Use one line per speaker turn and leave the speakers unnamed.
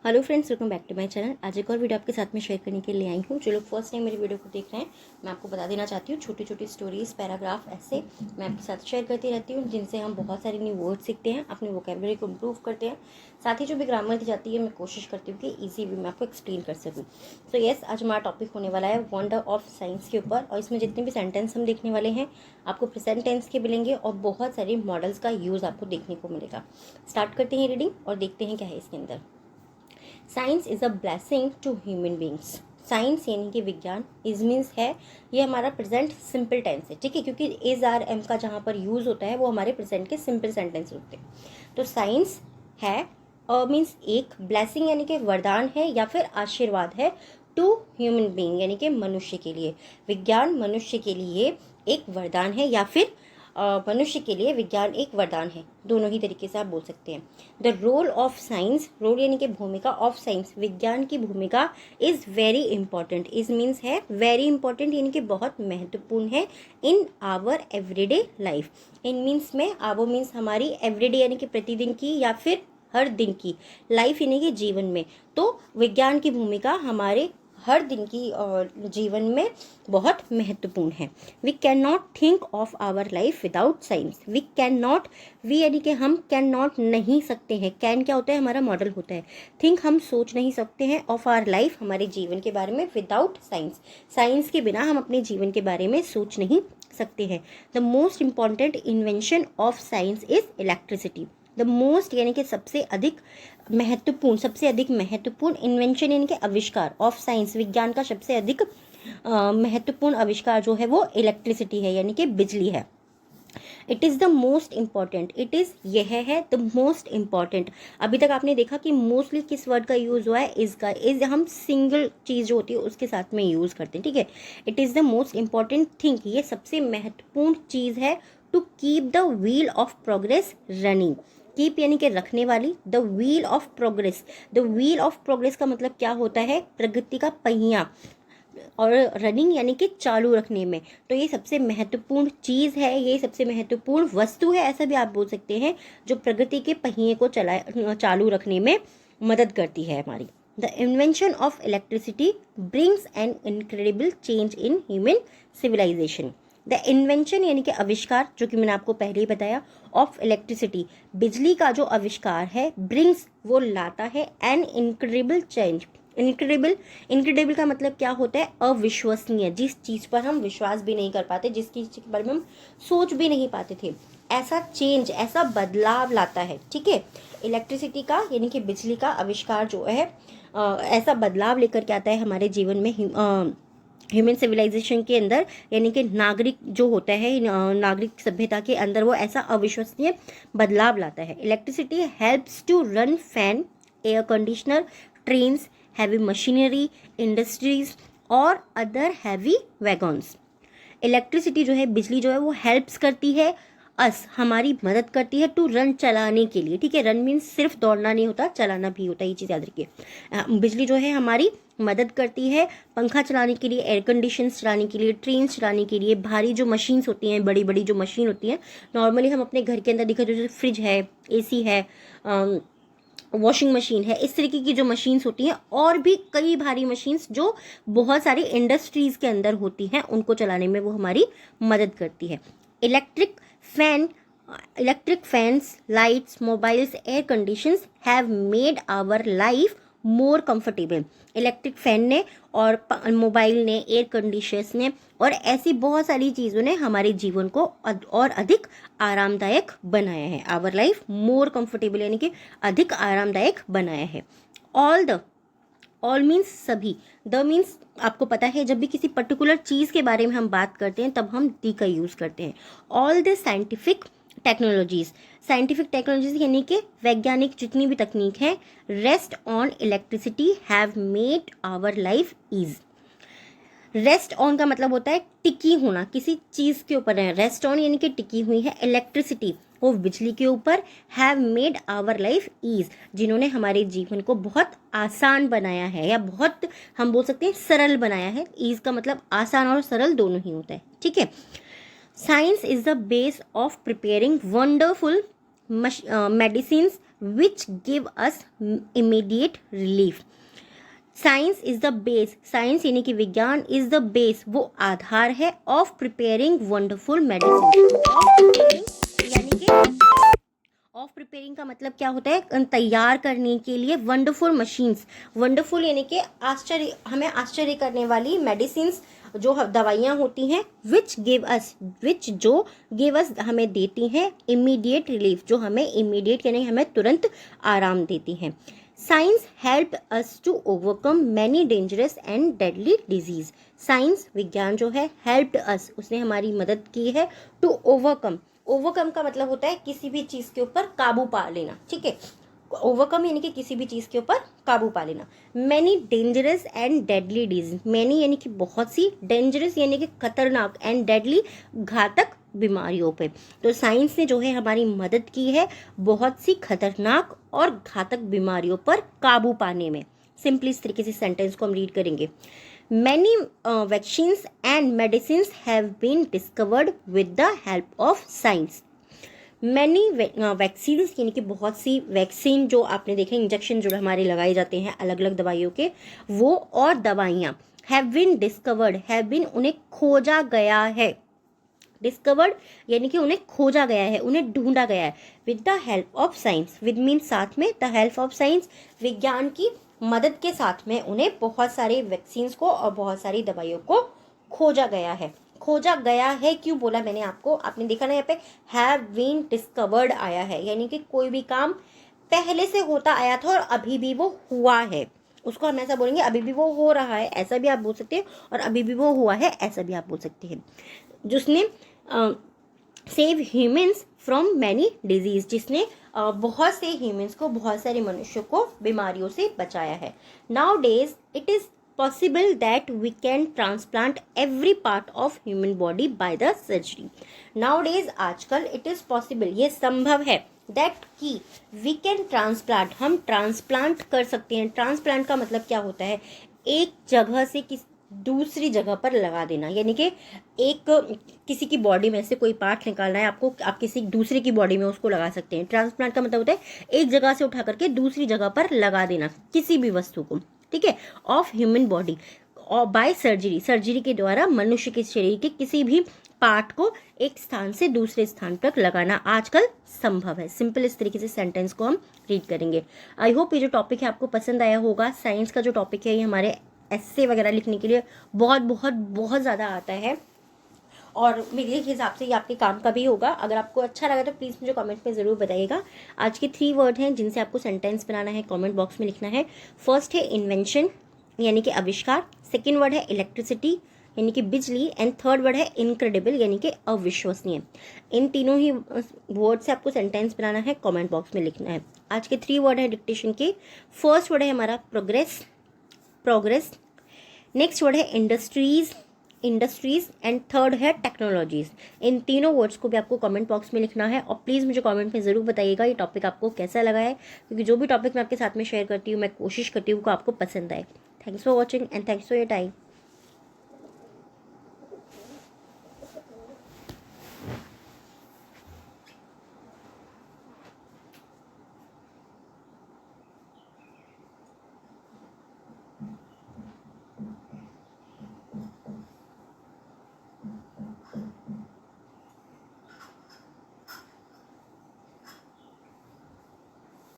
Hello friends, welcome back to my channel. आज एक और वीडियो आपके साथ में शेयर करने के लिए आई हूँ। जो लोग फर्स्ट टाइम मेरी वीडियो को देख रहे हैं, मैं आपको बता देना चाहती हूँ, छोटी छोटी स्टोरीज, पैराग्राफ ऐसे मैं आपके साथ शेयर करती रहती हूँ, जिनसे हम बहुत सारे न्यू वर्ड सीखते हैं, अपनी वोकेबलरी को इम्प्रूव करते हैं। साथ ही जो भी ग्रामर दी जाती है, मैं कोशिश करती हूँ कि ईजी वे में आपको एक्सप्लेन कर सकूँ। सो यस, आज हमारा टॉपिक होने वाला है वंडर ऑफ साइंस के ऊपर, और इसमें जितने भी सेंटेंस हम देखने वाले हैं आपको प्रेजेंट टेंस के मिलेंगे और बहुत सारे मॉडल्स का यूज़ आपको देखने को मिलेगा। स्टार्ट करते हैं रीडिंग और देखते हैं क्या है इसके अंदर। Science is a blessing to human beings. Science यानी कि विज्ञान, इज मीन्स है, ये हमारा प्रेजेंट सिंपल टेंस है, ठीक है, क्योंकि इज आर एम का जहाँ पर यूज़ होता है वो हमारे प्रेजेंट के सिंपल सेंटेंस होते हैं। तो साइंस है मीन्स एक, ब्लेसिंग यानी कि वरदान है या फिर आशीर्वाद है, टू ह्यूमन बींग यानी कि मनुष्य के लिए। विज्ञान मनुष्य के लिए एक वरदान है या फिर मनुष्य के लिए विज्ञान एक वरदान है, दोनों ही तरीके से आप बोल सकते हैं। The role of science, role यानी कि भूमिका, ऑफ साइंस विज्ञान की भूमिका, is very important. Is means है वेरी इंपॉर्टेंट यानी कि बहुत महत्वपूर्ण है, in our everyday life. In means में आवो मीन्स हमारी, एवरीडे यानी कि प्रतिदिन की या फिर हर दिन की, लाइफ यानी कि जीवन में। तो विज्ञान की भूमिका हमारे हर दिन की जीवन में बहुत महत्वपूर्ण है। We can not think of our life without science. We can not, we यानी कि हम, कैन नॉट नहीं सकते हैं। कैन क्या होता है, हमारा मॉडल होता है। थिंक हम सोच नहीं सकते हैं, ऑफ आवर लाइफ हमारे जीवन के बारे में, विदाउट साइंस साइंस के बिना हम अपने जीवन के बारे में सोच नहीं सकते हैं। The most important invention of science is electricity. The most यानी कि सबसे अधिक महत्वपूर्ण इन्वेंशन यानी कि आविष्कार, ऑफ साइंस विज्ञान का सबसे अधिक महत्वपूर्ण आविष्कार जो है वो इलेक्ट्रिसिटी है यानी कि बिजली है। It is the most important, it is यह है, द मोस्ट इम्पॉर्टेंट। अभी तक आपने देखा कि मोस्टली किस वर्ड का यूज़ हुआ है, इज का। इज हम सिंगल चीज़ जो होती है उसके साथ में यूज़ करते हैं, ठीक है। It is the most important thing, ये सबसे महत्वपूर्ण चीज़ है, to keep the wheel of progress running. Keep यानी कि रखने वाली, the wheel of progress, the wheel of progress का मतलब क्या होता है, प्रगति का पहिया, और रनिंग यानी कि चालू रखने में। तो ये सबसे महत्वपूर्ण चीज़ है, ये सबसे महत्वपूर्ण वस्तु है, ऐसा भी आप बोल सकते हैं, जो प्रगति के पहिए को चालू रखने में मदद करती है हमारी। The invention of electricity brings an incredible change in human civilisation. The invention यानी कि आविष्कार, जो कि मैंने आपको पहले ही बताया, ऑफ इलेक्ट्रिसिटी बिजली का जो आविष्कार है, ब्रिंग्स वो लाता है एन इनक्रेडिबल चेंज। इनक्रेडिबल का मतलब क्या होता है, अविश्वसनीय, जिस चीज़ पर हम विश्वास भी नहीं कर पाते, जिस चीज़ के बारे में हम सोच भी नहीं पाते थे, ऐसा चेंज, ऐसा बदलाव लाता है, ठीक है। इलेक्ट्रिसिटी का यानी कि बिजली का आविष्कार जो है ऐसा बदलाव लेकर के आता है हमारे जीवन में, ह्यूमन सिविलाइजेशन के अंदर, यानी कि नागरिक जो होता है, नागरिक सभ्यता के अंदर वो ऐसा अविश्वसनीय बदलाव लाता है। Electricity helps to run fan, air conditioner, trains, heavy machinery, industries और अदर हैवी वैगन्स। इलेक्ट्रिसिटी जो है, बिजली जो है, वो हेल्प्स करती है, हमारी मदद करती है, टू रन चलाने के लिए, ठीक है। रन मीन्स सिर्फ दौड़ना नहीं होता, चलाना भी होता है, ये चीज़ याद रखिए। बिजली जो है हमारी मदद करती है पंखा चलाने के लिए, एयर कंडीशन चलाने के लिए, ट्रेन चलाने के लिए, भारी जो मशीन्स होती हैं, बड़ी बड़ी जो मशीन होती हैं, नॉर्मली हम अपने घर के अंदर देखा, जैसे फ्रिज है, AC है, वॉशिंग मशीन है, इस तरीके की जो मशीन्स होती हैं, और भी कई भारी मशीन्स जो बहुत सारी इंडस्ट्रीज़ के अंदर होती हैं, उनको चलाने में वो हमारी मदद करती है। Electric fans, lights, mobiles, air conditions have made our life more comfortable. Electric fan ने और मोबाइल ने, एयर कंडीशंस ने और ऐसी बहुत सारी चीज़ों ने हमारे जीवन को और अधिक आरामदायक बनाया है। आवर लाइफ मोर कंफर्टेबल यानी कि अधिक आरामदायक बनाया है। ऑल मीन्स सभी, द मीन्स आपको पता है, जब भी किसी पर्टिकुलर चीज़ के बारे में हम बात करते हैं तब हम दी का यूज़ करते हैं। ऑल द साइंटिफिक टेक्नोलॉजीज यानी कि वैज्ञानिक जितनी भी तकनीक है, rest on electricity have made our life ease. Rest on का मतलब होता है टिकी होना, किसी चीज़ के ऊपर है, रेस्ट ऑन यानी कि टिकी हुई है। इलेक्ट्रिसिटी वो बिजली के ऊपर, have made our life ease, जिन्होंने हमारे जीवन को बहुत आसान बनाया है, या बहुत हम बोल सकते हैं सरल बनाया है। ईज का मतलब आसान और सरल दोनों ही होता है, ठीक है। Science is the base of preparing wonderful medicines which give us immediate relief. Science is the base, science यानी कि विज्ञान इज द बेस, वो आधार है ऑफ प्रिपेयरिंग वंडरफुल मेडिसिन। यानी कि ऑफ प्रिपेयरिंग का मतलब क्या होता है, तैयार करने के लिए वंडरफुल मशीन्स, वंडरफुल यानी कि आश्चर्य, हमें आश्चर्य करने वाली मेडिसिन्स जो दवाइयाँ होती हैं, विच जो गिव अस हमें देती हैं इमीडिएट रिलीफ, जो हमें इमीडिएट यानी हमें तुरंत आराम देती हैं। Science help us to overcome many dangerous and deadly disease. Science विज्ञान जो है हेल्प्ड अस, उसने हमारी मदद की है टू ओवरकम। ओवरकम का मतलब होता है किसी भी चीज़ के ऊपर काबू पा लेना, ठीक है। ओवरकम यानी कि किसी भी चीज़ के ऊपर काबू पा लेना। Many dangerous and deadly disease, many यानी कि बहुत सी, डेंजरस यानी कि खतरनाक, एंड डेडली घातक बीमारियों पे। तो साइंस ने जो है हमारी मदद की है बहुत सी खतरनाक और घातक बीमारियों पर काबू पाने में। सिंपली इस तरीके से सेंटेंस को हम रीड करेंगे। Many vaccines and medicines have been discovered with the help of science. Many vaccines यानी कि बहुत सी वैक्सीन जो आपने देखे, इंजेक्शन जो हमारे लगाए जाते हैं अलग अलग दवाइयों के, वो और दवाइयाँ have been discovered, have been उन्हें खोजा गया है। डिस्कवर्ड यानी कि उन्हें खोजा गया है, उन्हें ढूंढा गया है। With the help of science, with mean साथ में, द हेल्प ऑफ साइंस विज्ञान की मदद के साथ में उन्हें बहुत सारे वैक्सीन्स को और बहुत सारी दवाइयों को खोजा गया है। खोजा गया है क्यों बोला मैंने आपको, आपने देखा ना यहाँ पे हैव बीन डिस्कवर्ड आया है, यानी कि कोई भी काम पहले से होता आया था और अभी भी वो हुआ है, उसको हम ऐसा बोलेंगे अभी भी वो हो रहा है, ऐसा भी आप बोल सकते हैं, और अभी भी वो हुआ है, ऐसा भी आप बोल सकते हैं। जिसने save humans from many disease, जिसने बहुत से ह्यूमन्स को, बहुत सारे मनुष्यों को बीमारियों से बचाया है। Nowadays it is possible that we can transplant every part of human body by the surgery. Nowadays आजकल इट इज पॉसिबल, ये संभव है, दैट की वी कैन ट्रांसप्लांट, हम ट्रांसप्लांट कर सकते हैं। ट्रांसप्लांट का मतलब क्या होता है, एक जगह से दूसरी जगह पर लगा देना, यानी कि एक किसी की बॉडी में से कोई पार्ट निकालना है आपको, आप किसी दूसरे की बॉडी में उसको लगा सकते हैं। ट्रांसप्लांट का मतलब होता है एक जगह से उठा करके दूसरी जगह पर लगा देना किसी भी वस्तु को, ठीक है, ऑफ ह्यूमन बॉडी और बाय सर्जरी, सर्जरी के द्वारा मनुष्य के शरीर के किसी भी पार्ट को एक स्थान से दूसरे स्थान तक लगाना आजकल संभव है। सिंपल इस तरीके से सेंटेंस को हम रीड करेंगे। आई होप ये जो टॉपिक है आपको पसंद आया होगा। साइंस का जो टॉपिक है ये हमारे ऐसे वगैरह लिखने के लिए बहुत बहुत बहुत ज़्यादा आता है, और मेरे हिसाब से ये आपके काम का भी होगा। अगर आपको अच्छा लगा तो प्लीज़ मुझे कमेंट में ज़रूर बताइएगा। आज के 3 वर्ड हैं जिनसे आपको सेंटेंस बनाना है, कमेंट बॉक्स में लिखना है। फर्स्ट है इन्वेंशन यानी कि आविष्कार, सेकेंड वर्ड है इलेक्ट्रिसिटी यानी कि बिजली, एंड थर्ड वर्ड है इनक्रेडिबल यानी कि अविश्वसनीय। इन तीनों ही वर्ड से आपको सेंटेंस बनाना है, कमेंट बॉक्स में लिखना है। आज के 3 वर्ड है डिक्टेशन के। फर्स्ट वर्ड है हमारा प्रोग्रेस, नेक्स्ट वर्ड है इंडस्ट्रीज एंड थर्ड है टेक्नोलॉजीज। इन तीनों वर्ड्स को भी आपको कमेंट बॉक्स में लिखना है, और प्लीज़ मुझे कमेंट में ज़रूर बताइएगा ये टॉपिक आपको कैसा लगा है, क्योंकि जो भी टॉपिक मैं आपके साथ में शेयर करती हूँ मैं कोशिश करती हूँ कि आपको पसंद आए। Thanks for watching and thanks for your time.